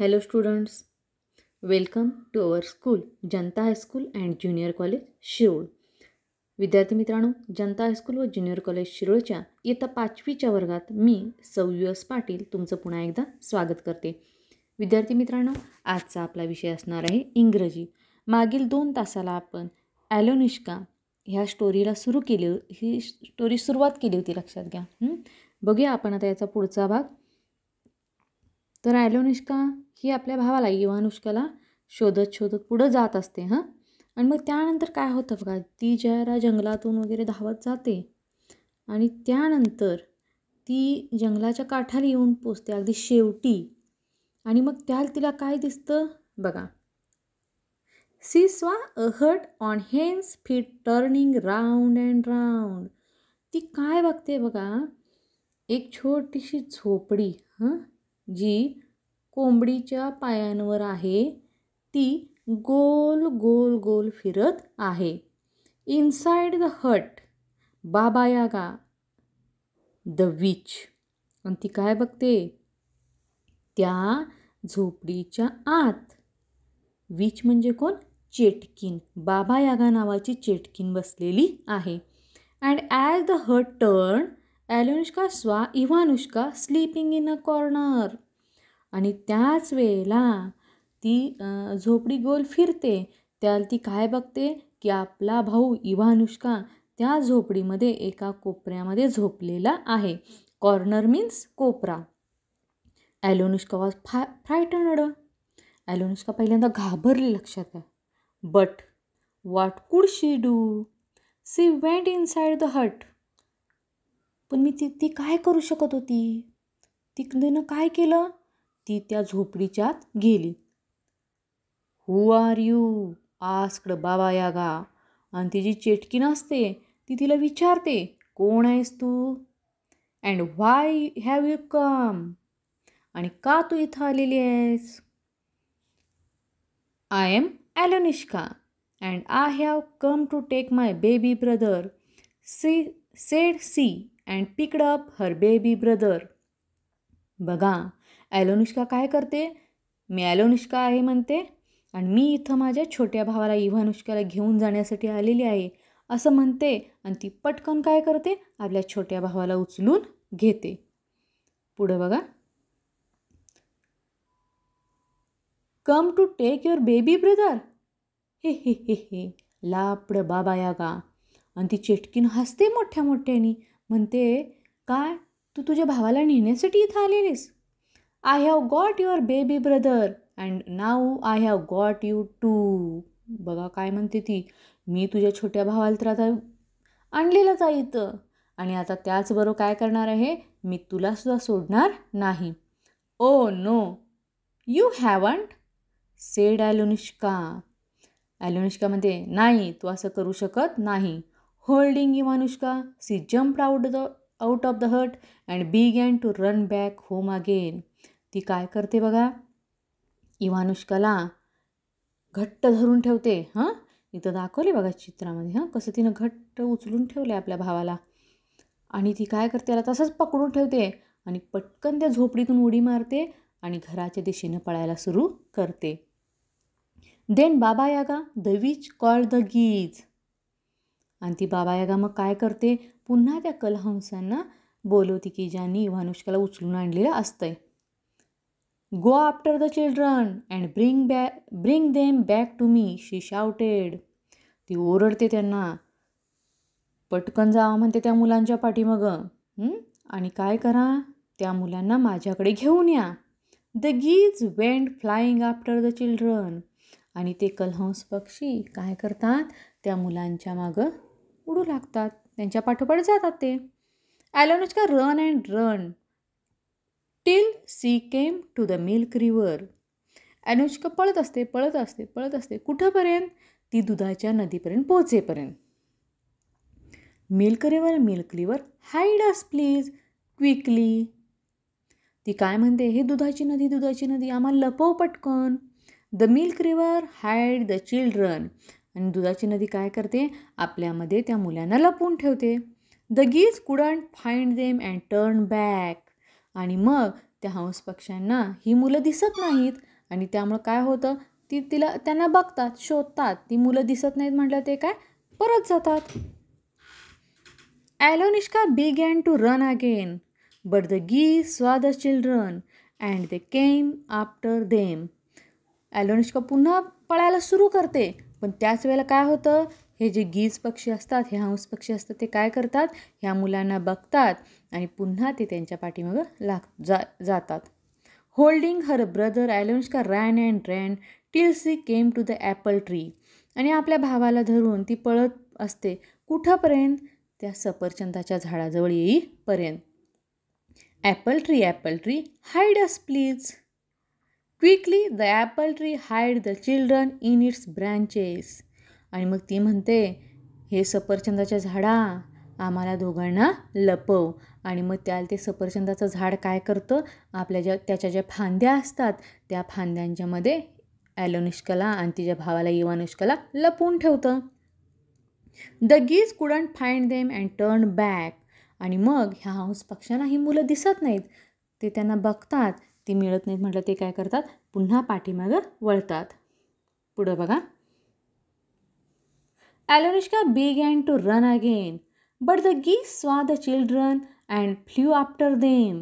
Hello students, welcome to our school, Janata high school and junior college Shirol. विद्यार्थी मित्रांनो, जनता high school व junior college शिरोळच्या इयत्ता 5वीच्या वर्गात मी सौ यू.एस. पाटील तुमचं पुन्हा एकदा स्वागत करते. विद्यार्थी मित्रांनो, आजचा आपला विषय असणार आहे इंग्रजी. मागील 2 तासाला आपण ॲलोनिष्का ह्या स्टोरीला ही स्टोरी सुरुवात केली होती, लक्षात घ्या. बघूया आपण आता याचा पुढचा भाग. तर ॲलोनिष्का ही आपल्या भावाला इवानुष्काला शोधत पुढं जात असते. आणि मग त्यानंतर काय होतं बघा, ती जरा जंगलातून वगैरे धावत जाते आणि त्यानंतर ती जंगलाच्या काठाला येऊन पोचते अगदी शेवटी. आणि मग तिला काय दिसतं बघा, she saw a hut on hen's feet turning round and round. ती काय बघते बघा, एक छोटीशी झोपडी जी कोंबडीच्या पायांवर आहे, ती गोल गोल गोल फिरत आहे. इनसाइड द हट बाबा यागा द विच. आणि ती काय बघते, त्या झोपडीच्या आत विच म्हणजे कोण, चेटकीन, बाबा यागा नावाची चेटकीन बसलेली आहे. And as the hut turn Alyonushka saw Ivanushka sleeping in a corner. आणि त्याच वेळेला ती झोपडी गोल फिरते, त्याला ती काय बघते की आपला भाऊ इव्हानुष्का त्या झोपडीमध्ये एका कोपऱ्यामध्ये झोपलेला आहे. कॉर्नर मीन्स कोपरा. ॲलोनिष्का वॉज फ्रायटनड. ॲलोनिष्का पहिल्यांदा घाबरली, लक्षात घ्या. But what could she do, she went inside the hut. पण ती काय करू शकत होती, तिनं काय केलं, ती त्या झोपडीच्या आत गेली. हू आर यू आस्क्ड बाबा यागा. आणि ती जी चेटकीन असते ती तिला विचारते, कोण आहेस तू, and why have you come, आणि का तू इथं आलेली आहेस. I am Alyonushka and I have come to take my baby brother. Said she and picked up her baby brother. बघा, ॲलोनिष्का काय करते, मी ॲलोनिष्का आहे म्हणते आणि मी इथं माझ्या छोट्या भावाला इव्हानुष्काला घेऊन जाण्यासाठी आलेली आहे असं म्हणते. आणि ती पटकन काय करते, आपल्या छोट्या भावाला उचलून घेते. पुढं बघा, come to take your baby brother. हे लापड बाबा यागा. आणि ती चेटकीन हसते मोठ्या मोठ्यानी, म्हणते, काय तू तुझ्या भावाला नेण्यासाठी इथं आलेलीस. I have got your baby brother and now I have got you too. बघा काय म्हणते ती, मी तुझ्या छोट्या भावाला तर आता आणलेलंच आहे इथं, आणि आता त्याचबरोबर काय करणार आहे, मी तुलासुद्धा सोडणार नाही. Oh no you haven't said Alyonushka. Alyonushka म्हणते, नाही तू असं करू शकत नाही. Holding Ivanushka she jumped out of the hut and began to run back home again. ती काय करते बघा, इव्हानुष्काला घट्ट धरून ठेवते. इथं दाखवले बघा चित्रामध्ये, कसं तिनं घट्ट उचलून ठेवले आपल्या भावाला. आणि ती काय करते, त्याला तसंच पकडून ठेवते आणि पटकन त्या झोपडीतून उडी मारते आणि घराच्या दिशेनं पळायला सुरू करते. देन बाबा यागा द विच कॉल्ड द गीज. आणि ती बाबा यागा मग काय करते, पुन्हा त्या कलहंसांना बोलवते की ज्यांनी इव्हानुष्काला उचलून आणलेलं असतंय. Go after the children and bring them back to me, she shouted. ती ओरडते त्यांना, पटकन जावा म्हणते त्या मुलांच्या पाठीमागं, आणि काय करा, त्या मुलांना माझ्याकडे घेऊन या. The geese went flying after the children. आणि ते कलहंस पक्षी काय करतात, त्या मुलांच्या मागं उडू लागतात, त्यांच्या पाठोपाठ जातात ते. Alyonushka run and run till she came to the milk river. Alyonushka पळत असते कुठंपर्यंत, ती दुधाच्या नदीपर्यंत पोहोचेपर्यंत. Milk river hide us please quickly. ती काय म्हणते, हे दुधाची नदी आम्हाला लपव पटकन. The milk river hide the children. आणि दुधाची नदी काय करते, आपल्यामध्ये त्या मुलांना लपवून ठेवते. The geese couldn't find them and turn back. आणि मग त्या हंस पक्ष्यांना ही मुलं दिसत नाहीत आणि त्यामुळं काय होतं, त्यांना बघतात, शोधतात. ती मुलं दिसत नाहीत म्हटलं ते काय परत जातात. Alyosha began to run again, but the geese saw the children and they came after them. Alyosha पुन्हा पळायला सुरू करते, पण त्याच वेळेला काय होतं, हे जे गीज पक्षी असतात, हे हंस पक्षी असतात, ते काय करतात, ह्या मुलांना बघतात आणि पुन्हा ते त्यांच्या पाठीमागं जातात. Holding her brother Alyosha ran and ran till she came to the apple tree. आणि आपल्या भावाला धरून ती पळत असते कुठंपर्यंत, त्या सफरचंदाच्या झाडाजवळ येईपर्यंत. Apple tree hide us please. Quickly the Apple tree hide the children in its branches. आणि मग ती म्हणते, हे सफरचंदाच्या झाडा, आम्हाला दोघांना लपव. आणि मग ते सफरचंदाचं झाड काय करतं, त्याच्या ज्या फांद्या असतात त्या फांद्यांच्यामध्ये ॲलोनिष्काला आणि तिच्या भावाला इवानुष्काला लपवून ठेवतं. The geese couldn't find them and turn back. आणि मग ह्या हंस पक्ष्यांना ही मुलं दिसत नाहीत, ते त्यांना बघतात, ती मिळत नाहीत म्हटलं ते काय करतात, पुन्हा पाठीमागं वळतात. पुढं बघा. Alyosha began to run again, but the geese saw the children and flew after them.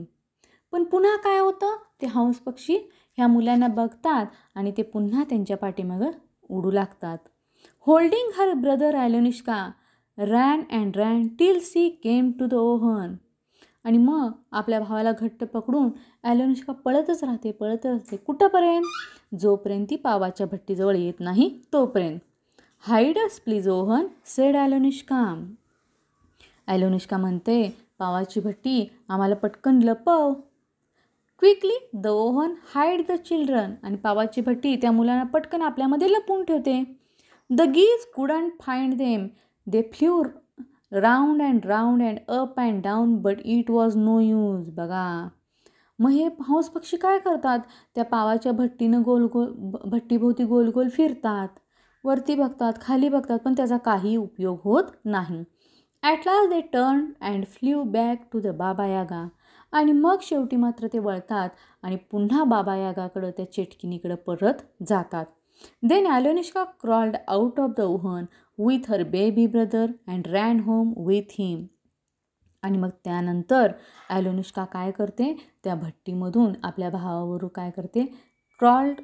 पण पुन्हा काय होतं, ते हंस पक्षी ह्या मुलांना बघतात आणि ते पुन्हा त्यांच्या पाठीमागं उडू लागतात. Holding her brother Alyosha ran and ran till she came to the oven. आणि मग आपल्या भावाला घट्ट पकडून Alyosha पळतच राहते कुठंपर्यंत, जोपर्यंत ती पावाच्या भट्टीजवळ येत नाही तोपर्यंत. Hide us please oven said Alyosha. Alyosha म्हणते, पावाची भट्टी आम्हाला पटकन लपव. Quickly the oven hide the children. आणि पावाची भट्टी त्या मुलांना पटकन आपल्यामध्ये लपवून ठेवते. The geese couldn't find them, they flew round and up and down, but it was no use. बघा, मग हे हंस पक्षी काय करतात, त्या पावाच्या भट्टीनं भट्टीभोवती गोल गोल फिरतात, वरती बघतात, खाली बघतात, पण त्याचा काही उपयोग होत नाही. At last they turn and flew back to the Baba Yaga. आणि मग शेवटी मात्र ते वळतात आणि पुन्हा बाबा यागाकडं, त्या चेटकिनीकडं परत जातात. Then Alyosha crawled out of the oven with her baby brother and ran home with him. आणि मग त्यानंतर Alyosha काय करते, त्या भट्टीमधून आपल्या भावाबरोबर काय करते, क्रॉल्ड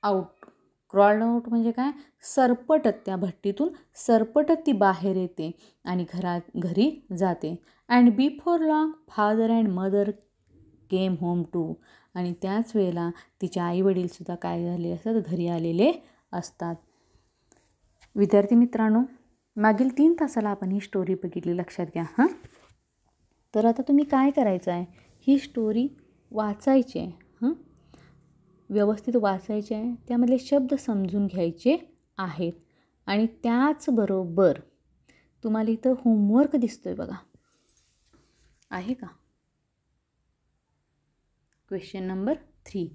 आउट म्हणजे काय, सरपटत, त्या भट्टीतून सरपटत ती बाहेर येते आणि घरी जाते. And before long father and mother came home too. आणि त्याच वेळेला तिचे आईवडीलसुद्धा काय झाले असतात, घरी आलेले असतात. विद्यार्थी मित्रांनो, मागील 3 तासाला आपण ही स्टोरी बघितली, लक्षात घ्या हां. तर आता तुम्ही काय करायचं आहे, ही स्टोरी वाचायची आहे हां, व्यवस्थित वाचायचे आहे, त्यामधले शब्द समजून घ्यायचे आहेत. आणि त्याचबरोबर तुम्हाला इथं होमवर्क दिसतोय बघा, आहे का. Question number 3.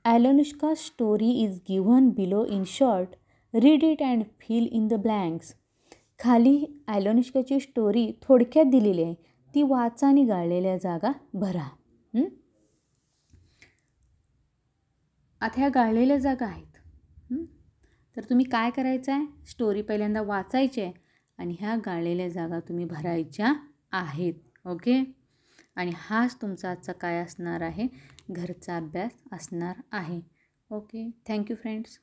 Alyosha's story is given below in short. Read it and fill in the blanks. खाली Alyoshaची स्टोरी थोडक्यात दिलेली आहे, ती वाचा आणि गाळलेल्या जागा भरा. आता ह्या गाळलेल्या जागा आहेत, तर तुम्ही काय करायचं आहे, स्टोरी पहिल्यांदा वाचायची आहे आणि ह्या गाळलेल्या जागा तुम्ही भरायच्या आहेत. ओके. आणि हाच तुमचा आजचा काय असणार आहे, घरचा अभ्यास असणार आहे. ओके. Thank you friends.